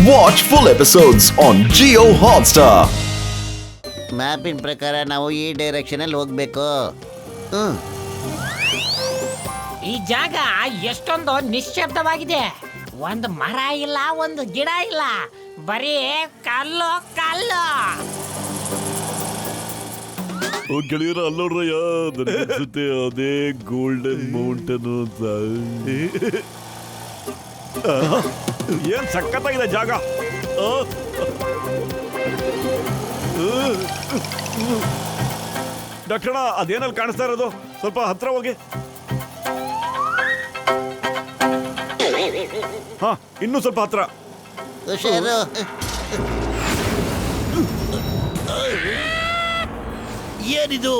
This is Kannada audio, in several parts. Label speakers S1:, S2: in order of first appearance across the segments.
S1: Watch full episodes on Jio Hotstar.
S2: ಮ್ಯಾಪಿನ ಪ್ರಕಾರ ನಾವು ಈ ಡೈರೆಕ್ಷನಲ್ಲಿ ಹೋಗ್ಬೇಕು.
S3: ಈ ಜಾಗ ಎಷ್ಟೊಂದು ನಿಶ್ಶಬ್ದವಾಗಿದೆ. ಒಂದು ಮರ ಇಲ್ಲ, ಒಂದು ಗಿಡ ಇಲ್ಲ, ಬರೀ ಕಲ್ಲು ಕಲ್ಲು.
S4: ಗೆಳೆಯರ ಅಲ್ಲೋಡ್ರಯ್ಯ, ನನಗನ್ಸುತ್ತೆ ಅದೇ ಗೋಲ್ಡನ್ ಮೌಂಟನ್ ಅಂತ. ಏನ್ ಸಖತ್ತಾಗಿದೆ ಜಾಗ. ಡಾಕ್ಟರ್, ಅದೇನಲ್ಲಿ ಕಾಣಿಸ್ತಾ ಇರೋದು? ಸ್ವಲ್ಪ ಹತ್ರ ಹೋಗಿ. ಹಾ, ಇನ್ನೂ ಸ್ವಲ್ಪ ಹತ್ರ.
S2: ಹುಷಾರು. ಏನಿದು?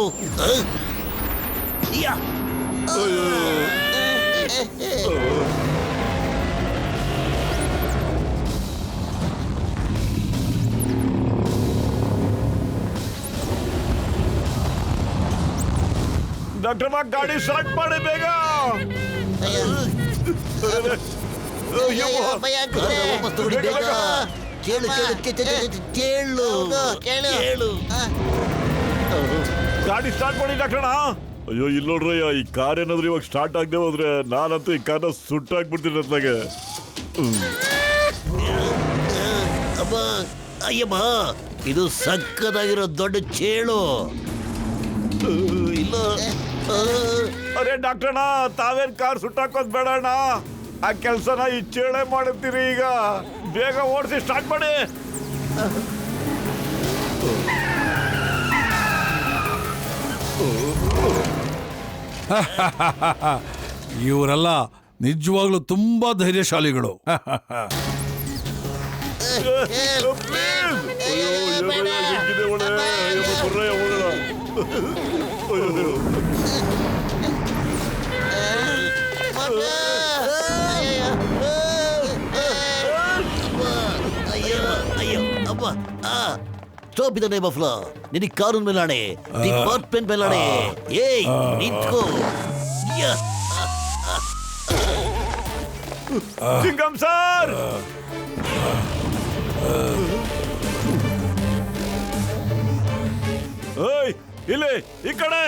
S4: ಡಾಕ್ಟರ್, ಗಾಡಿ ಸ್ಟಾರ್ಟ್ ಮಾಡಿ ಬೇಗ.
S2: ಭಯ ಆಗ್ತಿದೆ. ಕೇಳು ಕೇಳು ಕೇಳು ಕೇಳು.
S4: ಗಾಡಿ ಸ್ಟಾರ್ಟ್ ಮಾಡಿ ಡಾಕ್ಟರ್. ಅಯ್ಯೋ, ಇಲ್ಲಿ ನೋಡ್ರಯ್ಯ, ಈ ಕಾರ್ ಏನಾದ್ರು ಇವಾಗ ಸ್ಟಾರ್ಟ್ ಆಗದೆ ಹೋದ್ರೆ ನಾನಂತೂ ಈ ಕಾರ್ನ ಸುಟ್ಟಾಕ್ಬಿಡ್ತೀನಿ ಅತ್ಲಾಗೆ.
S2: ಅಮ್ಮ, ಅಯ್ಯಮ್ಮ, ಇದು ಸಕ್ಕದಾಗಿರೋ ದೊಡ್ಡ ಚೇಳು. ಇಲ್ಲ.
S4: ಅರೆ ಡಾಕ್ಟರ್ಣ, ತಾವೇನ್ ಕಾರ್ ಸುಟ್ಟಾಕೋದ್ ಬೇಡಣ್ಣ. ಆ ಕೆಲ್ಸನ ಈ ಚೇಳೆ ಮಾಡುತ್ತೀರಿ. ಈಗ ಬೇಗ ಓಡಿಸಿ ಸ್ಟಾರ್ಟ್ ಮಾಡಿ.
S5: ಇವರೆಲ್ಲ ನಿಜವಾಗ್ಲೂ ತುಂಬಾ ಧೈರ್ಯಶಾಲಿಗಳು.
S2: ಸ್ಟಾಪ್ ಇದ ನೇಮ್ ಆಫ್ ಲಾ. ನಿನಗೆ ಕಾನೂನು ಮೇಲಾಣೆ, ಡಿಪಾರ್ಟ್ಮೆಂಟ್ ಮೇಲಾಣೆ. ಏಯ್, ನಿಂತ್ಕೋ.
S4: ಸಿಂಗಂ ಸರ್, ಏಯ್ ಇಲ್ಲಿ ಈ ಕಡೆ.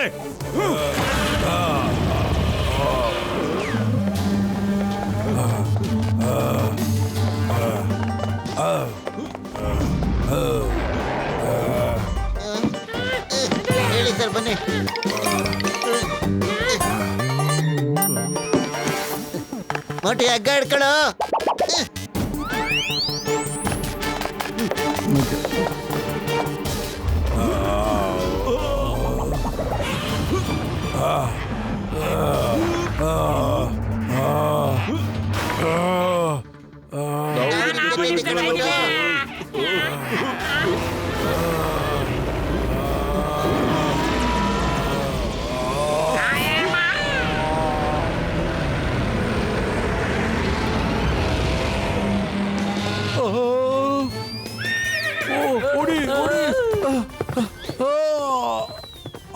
S2: ಹೇಳಿ ಸರ್, ಬನ್ನಿ. ಮೊಟ್ಟೆ ಹಗ್ಗ ಹಿಡ್ಕೊಳ್ಳೋ.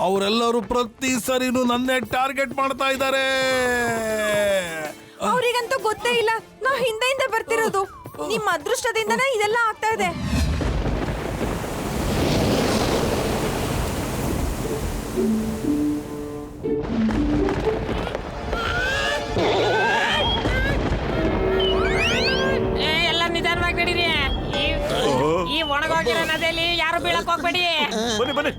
S5: ಅವರೆಲ್ಲರೂ ಪ್ರತಿ ಸರಿನೂ ನನ್ನೇ ಟಾರ್ಗೆಟ್ ಮಾಡ್ತಾ ಇದ್ದಾರೆ.
S6: ಅವ್ರಿಗಂತೂ ಗೊತ್ತೇ ಇಲ್ಲ ನಾ ಹಿಂದೆಯಿಂದ ಬರ್ತಿರೋದು. ನಿಮ್ಮ ಅದೃಷ್ಟದಿಂದನೇ ಇದೆಲ್ಲ ಆಗ್ತಾ ಇದೆ.
S3: ಎಲ್ಲ ನಿಧಾನವಾಗಿ ನಡೀರಿ. ಈ ಒಣಗೋಗಿರೋ ನದಿಯಲ್ಲಿ ಯಾರು ಬೀಳಕ್ ಹೋಗ್ಬೇಡಿ.
S4: ಬನ್ನಿ ಬನ್ನಿ.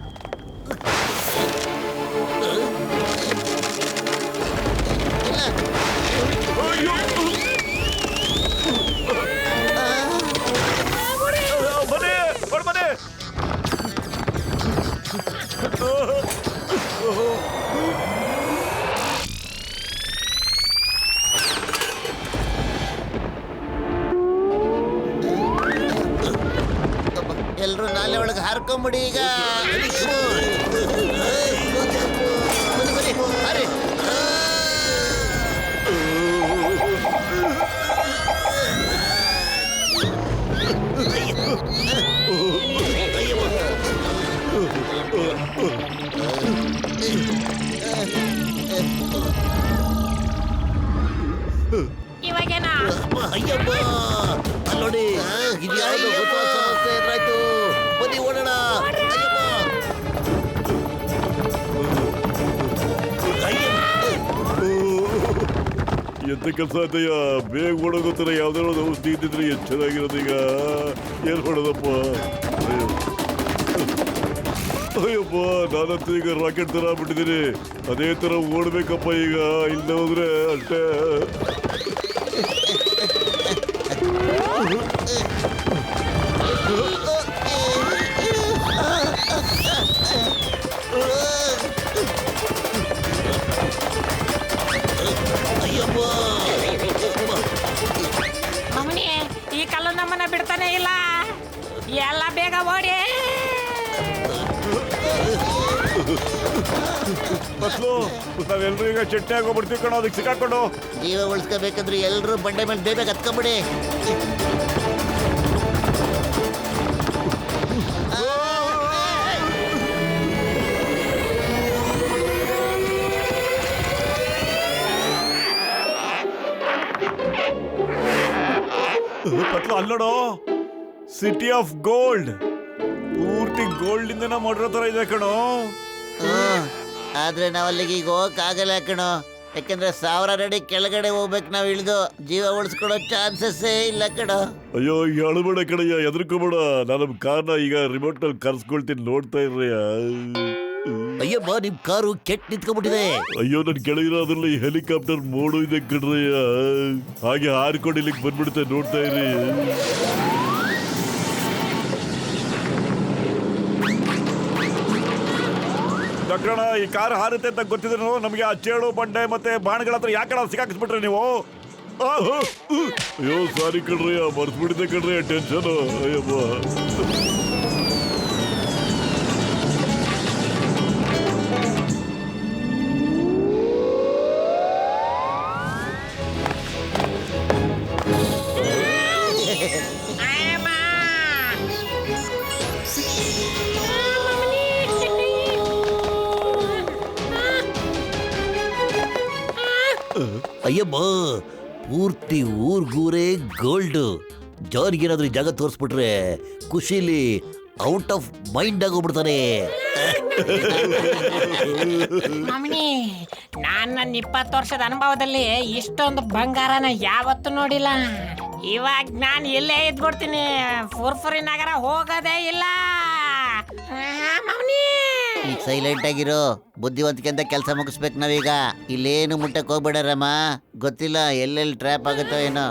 S2: ಎಲ್ರು ನಾಲೆ ಒಳಗೆ ಹಾರ್ಕೊಂಬಿಡಿ ಈಗ.
S3: ಇವಾಗೇನಾ?
S2: ಅಯ್ಯಪ್ಪ, ಅಲ್ಲೋಡಿ. ಇದ್ಯಾವ್ದು ಹೊಸ ಸಮಸ್ಯೆ ಎದುರಾಯ್ತು. ಬನ್ನಿ ಓಡೋಣ.
S4: ಎಂತ ಕೆಲಸ ಆಯ್ತಯ್ಯ, ಬೇಗ ಓಡೋಗೋತರ ಯಾವ್ದಾರ ಒಂದು ಔಷಧಿ ಇದ್ದಿದ್ರೆ ಎಷ್ಟು ಚೆನ್ನಾಗಿರೋದು. ಈಗ ಏನ್ ಮಾಡೋದಪ್ಪ? ಅಯ್ಯಪ್ಪ, ನಾನಂತೂ ಈಗ ರಾಕೆಟ್ ತರ ಬಿಟ್ಟಿದ್ದೀನಿ. ಅದೇ ತರ ಓಡ್ಬೇಕಪ್ಪ ಈಗ, ಇಲ್ಲ ಹೋದ್ರೆ ಅಷ್ಟೇ.
S3: ಮಮ್ಮಿ, ಈ ಕಲ್ಲು ನಮ್ಮನ್ನ ಬಿಡ್ತಾನೆ ಇಲ್ಲ. ಎಲ್ಲ ಬೇಗ ಓಡಿ.
S4: ಮಕ್ಳು, ನಾವೆಲ್ಲರೂ ಈಗ ಚಟ್ನಿ ಹಾಕೋಬಿಡ್ತೀವಿ ಕಣೋ, ಅದಕ್ಕೆ ಸಿಕ್ಕಾಕೊಂಡು.
S2: ಜೀವ ಉಳಿಸ್ಕೋಬೇಕಂದ್ರೆ ಎಲ್ಲರೂ ಬಂಡೆ ಮೇಲೆ ಬೇಗ ಹತ್ಕೊಂಬಿಡಿ.
S4: ಮಕ್ಳು ಅಲ್ಲೋಡು, ಸಿಟಿ ಆಫ್ ಗೋಲ್ಡ್. ಪೂರ್ತಿ ಗೋಲ್ಡ್ ಇಂದನ ಮಾಡಿರೋ ತರ ಇದೆ ಕಣೋ.
S2: ಆದ್ರೆ ನಾವ್ ಅಲ್ಲಿಗೆ ಈಗ ಹೋಗಕ್ಕಾಗಲ್ಲ ಕಣೋ. ಯಾಕಂದ್ರೆ 1000 ಅಡಿ ಕೆಳಗಡೆ ಹೋಗ್ಬೇಕು ನಾವ್ ಇಳಿದು. ಜೀವ ಉಳಿಸ್ಕೊಳ್ಳೋ ಚಾನ್ಸಸ್ಸೇ ಇಲ್ಲ ಕಣೋ.
S4: ಅಯ್ಯೋ ಹೇಳಬೇಡ ಕಣಯ್ಯ, ಎದ್ರಕೋಬೇಡ. ನಾನು ಕಾರ್ನ ಈಗ ರಿಮೋಟ್ ನಲ್ಲಿ ಕರ್ಸ್ಕೊಳ್ತೀನಿ, ನೋಡ್ತಾ ಇರ್ರಿ.
S2: ಅಯ್ಯಮ್ಮ, ನಿಮ್ ಕಾರು ಕೆಟ್ಟ ನಿಂತ್ಕೊಂಡ್ಬಿಟ್ಟಿದೆ.
S4: ಅಯ್ಯೋ, ನನ್ ಕೆಳಗಿರೋದ್ರಲ್ಲಿ ಹೆಲಿಕಾಪ್ಟರ್ ಮೋಡು ಇದೆ ಕಣ್ರಯ್ಯ. ಹಾಗೆ ಹಾರಿಕೊಂಡು ಇಲ್ಲಿಗೆ ಬಂದ್ಬಿಡುತ್ತೆ, ನೋಡ್ತಾ ಇರಿ. ಡಾಕ್ಟ್ರಣ್ಣ, ಈ ಕಾರ್ ಹಾರುತ್ತೆ ಅಂತ ಗೊತ್ತಿದ್ರು ನಮಗೆ ಆ ಚೇಳು ಬಂಡೆ ಮತ್ತೆ ಬಾಣಗಳ ಹತ್ರ ಯಾಕೆ ಸಿಕ್ಕಾಕಿಸ್ಬಿಟ್ರೆ ನೀವು? ಅಯ್ಯೋ ಸಾರಿ ಕಣ್ರಯ್ಯ, ಮರ್ಸ್ಬಿಟ್ಟಿದ್ದೆ ಕಣ್ರಯ್ಯ, ಟೆನ್ಷನ್. ಅಯ್ಯಪ್ಪ,
S2: ಅಯ್ಯಮ್ಮ, ಪೂರ್ತಿ ಊರ್ಗೂರೇ ಗೋಲ್ಡ್. ಜಾರಿಗೇನಾದ್ರೂ ಈ ಜಾಗ ತೋರಿಸ್ಬಿಟ್ರೆ ಖುಷಿಲಿ ಔಟ್ ಆಫ್ ಮೈಂಡ್ ಆಗೋಗ್ಬಿಡ್ತಾನೆ.
S3: ಮಮ್ಮಿ, ನಾನು ನನ್ನ 20 ವರ್ಷದ ಅನುಭವದಲ್ಲಿ ಇಷ್ಟೊಂದು ಬಂಗಾರನ ಯಾವತ್ತೂ ನೋಡಿಲ್ಲ. ಇವಾಗ ನಾನು ಇಲ್ಲೇ ಇದ್ಬಿಡ್ತೀನಿ. ಫುರ್ಫುರಿ ನಗರ ಹೋಗೋದೇ ಇಲ್ಲ. ಮಮ್ಮಿ,
S2: ಈಗ ಸೈಲೆಂಟ್ ಆಗಿರೋ. ಬುದ್ಧಿವಂತಿಕೆ ಅಂತ ಕೆಲಸ ಮುಗಿಸ್ಬೇಕು ನಾವೀಗ. ಇಲ್ಲೇನು ಮುಟ್ಟಕ್ಕೆ ಹೋಗ್ಬೇಡರಮ್ಮ. ಗೊತ್ತಿಲ್ಲ ಎಲ್ಲೆಲ್ಲಿ ಟ್ರ್ಯಾಪ್ ಆಗುತ್ತೋ ಏನೋ.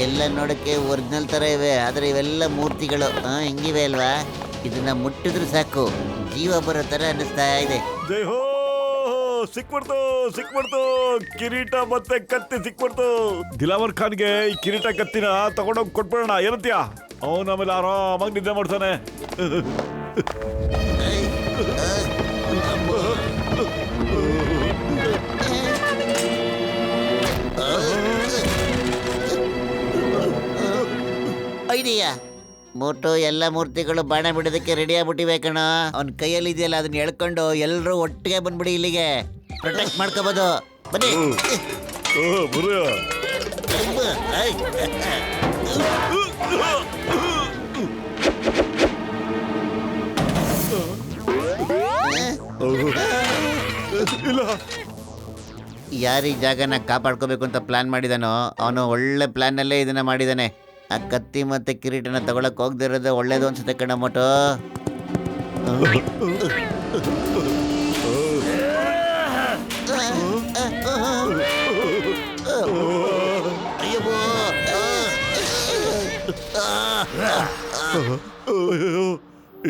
S2: ಎಲ್ಲ ನೋಡಕ್ಕೆ ಒರಿಜಿನಲ್ ತರ ಇವೆ, ಆದ್ರೆ ಇವೆಲ್ಲ ಮೂರ್ತಿಗಳು ಹಿಂಗಿವೆ ಅಲ್ವಾ? ಇದನ್ನ ಮುಟ್ಟಿದ್ರೆ ಸಾಕು ಜೀವ ಬರೋ ತರ ಅನ್ನಿಸ್ತಾ ಇದೆ.
S4: ಜೈ ಹೋ, ಸಿಕ್ಬಿಡ್ತು ಕಿರೀಟ ಮತ್ತೆ ಕತ್ತಿ ಸಿಕ್ಬಿಡ್ತು. ದಿಲಾವರ್ ಖಾನ್ಗೆ ಈ ಕಿರೀಟ ಕತ್ತಿನ ತಗೊಂಡೋಗಿ ಕೊಟ್ಬಿಡೋಣ, ಏನಂತೀಯ? ಅವನು ಆಮೇಲೆ ಆರಾಮಾಗಿ ನಿದ್ದೆ ಮಾಡ್ತಾನೆ.
S2: ಐಡಿಯಾ ಮೋಟು, ಎಲ್ಲ ಮೂರ್ತಿಗಳು ಬಾಣ ಬಿಡೋದಕ್ಕೆ ರೆಡಿ ಆಗ್ಬಿಟ್ಟಿವೆ ಕಣ. ಅವ್ನ ಕೈಯಲ್ಲಿ ಇದೆಯಲ್ಲ, ಅದನ್ನ ಎಳ್ಕೊಂಡು ಎಲ್ಲರೂ ಒಟ್ಟಿಗೆ ಬಂದ್ಬಿಡಿ, ಇಲ್ಲಿಗೆ ಪ್ರೊಟೆಕ್ಟ್ ಮಾಡ್ಕೋಬಹುದು. ಬನ್ನಿ. ಯಾರು ಈ ಜಾಗನ ಕಾಪಾಡ್ಕೋಬೇಕು ಅಂತ ಪ್ಲಾನ್ ಮಾಡಿದಾನೋ ಅವನು ಒಳ್ಳೆ ಪ್ಲಾನ್ ನಲ್ಲೇ ಇದನ್ನ ಮಾಡಿದಾನೆ. ಆ ಕತ್ತಿ ಮತ್ತೆ ಕಿರೀಟನ ತಗೊಳಕ್ ಹೋಗ್ದಿರೋದು ಒಳ್ಳೇದು ಅನ್ಸುತ್ತೆ ಕಣ ಮೋಟು.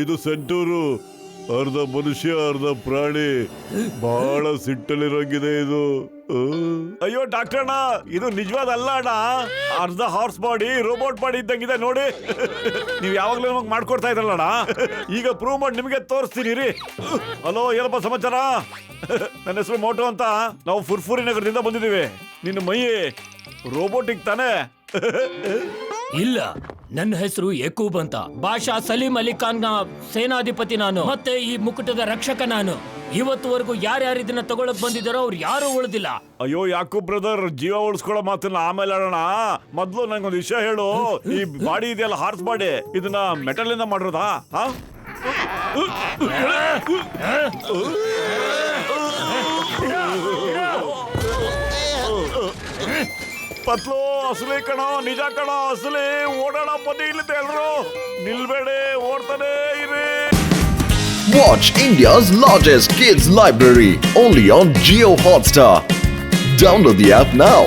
S4: ಇದು ಸೆಂಟೂರು, ಅರ್ಧ ಮನುಷ್ಯ ಅರ್ಧ ಪ್ರಾಣಿ. ಬಹಳ ಸಿಟ್ಟಲ್ಲಿರೋಂಗಿದೆ ಇದು. ಅಯ್ಯೋ ಡಾಕ್ಟರ್ಣ್ಣ, ಇದು ನಿಜವಾದ ಅಲ್ಲ ಅಣ್ಣ. ಅರ್ಧ ಹಾರ್ಸ್ ಬಾಡಿ, ರೋಬೋಟ್ ಬಾಡಿ ಇದ್ದಂಗಿದೆ ನೋಡಿ. ನೀವ್ ಯಾವಾಗ್ಲೂ ನಮಗ್ ಮಾಡ್ಕೊಡ್ತಾ ಇದ್ರಲ್ಲಣ್ಣ, ಈಗ ಪ್ರೂವ್ ಮಾಡಿ ನಿಮಗೆ ತೋರಿಸ್ತೀನಿ ರೀ. ಹಲೋ, ಏನಪ್ಪ ಸಮಾಚಾರ? ನನ್ನ ಹೆಸರು ಮೋಟು ಅಂತ. ನಾವು ಫುರ್ಫುರಿ ನಗರದಿಂದ ಬಂದಿದ್ದೀವಿ. ನಿನ್ನ ಮೈ ರೋಬೋಟಿಕ್ ತಾನೇ?
S7: ಇಲ್ಲ, ನನ್ನ ಹೆಸರು ಯಕೂಬ್ ಅಂತ. ಬಾಷಾ ಸಲೀಂ ಅಲಿ ಖಾನ್ ನ ಸೇನಾಧಿಪತಿ ನಾನು, ಮತ್ತೆ ಈ ಮುಕುಟದ ರಕ್ಷಕ ನಾನು. ಇವತ್ತುವರೆಗೂ ಯಾರ್ಯಾರು ಇದನ್ನ ತಗೊಳಕ್ ಬಂದಿದ್ದಾರೋ ಅವ್ರು ಯಾರು ಉಳಿದಿಲ್ಲ.
S4: ಅಯ್ಯೋ ಯಾಕೂಬ್ ಬ್ರದರ್, ಜೀವ ಉಳಿಸ್ಕೊಳ್ಳೋ ಮಾತನ್ನ ಆಮೇಲೆ ಆಡೋಣ. ಮೊದ್ಲು ನಂಗೊಂದು ವಿಷಯ ಹೇಳು. ಈ ಬಾಡಿ ಇದೆಯಲ್ಲ, ಹಾರ್ಸ್ ಬಾಡಿ, ಇದನ್ನ ಮೆಟಲ್ ಇಂದ ಮಾಡಿರೋದಾ? ಪತ್ಲು ಅಸಲಿ ಕಣೋ, ನಿಜ ಕಣೋ, ಅಸಲಿ. ಓಡೋಣ ಬನ್ನಿ ಇಲ್ಲಿಂದ ಎಲ್ರು. ನಿಲ್ಬೇಡಿ, ಓಡ್ತಾನೆ ಇರಿ.
S1: Watch India's largest kids library only on Jio Hotstar. Download the app now.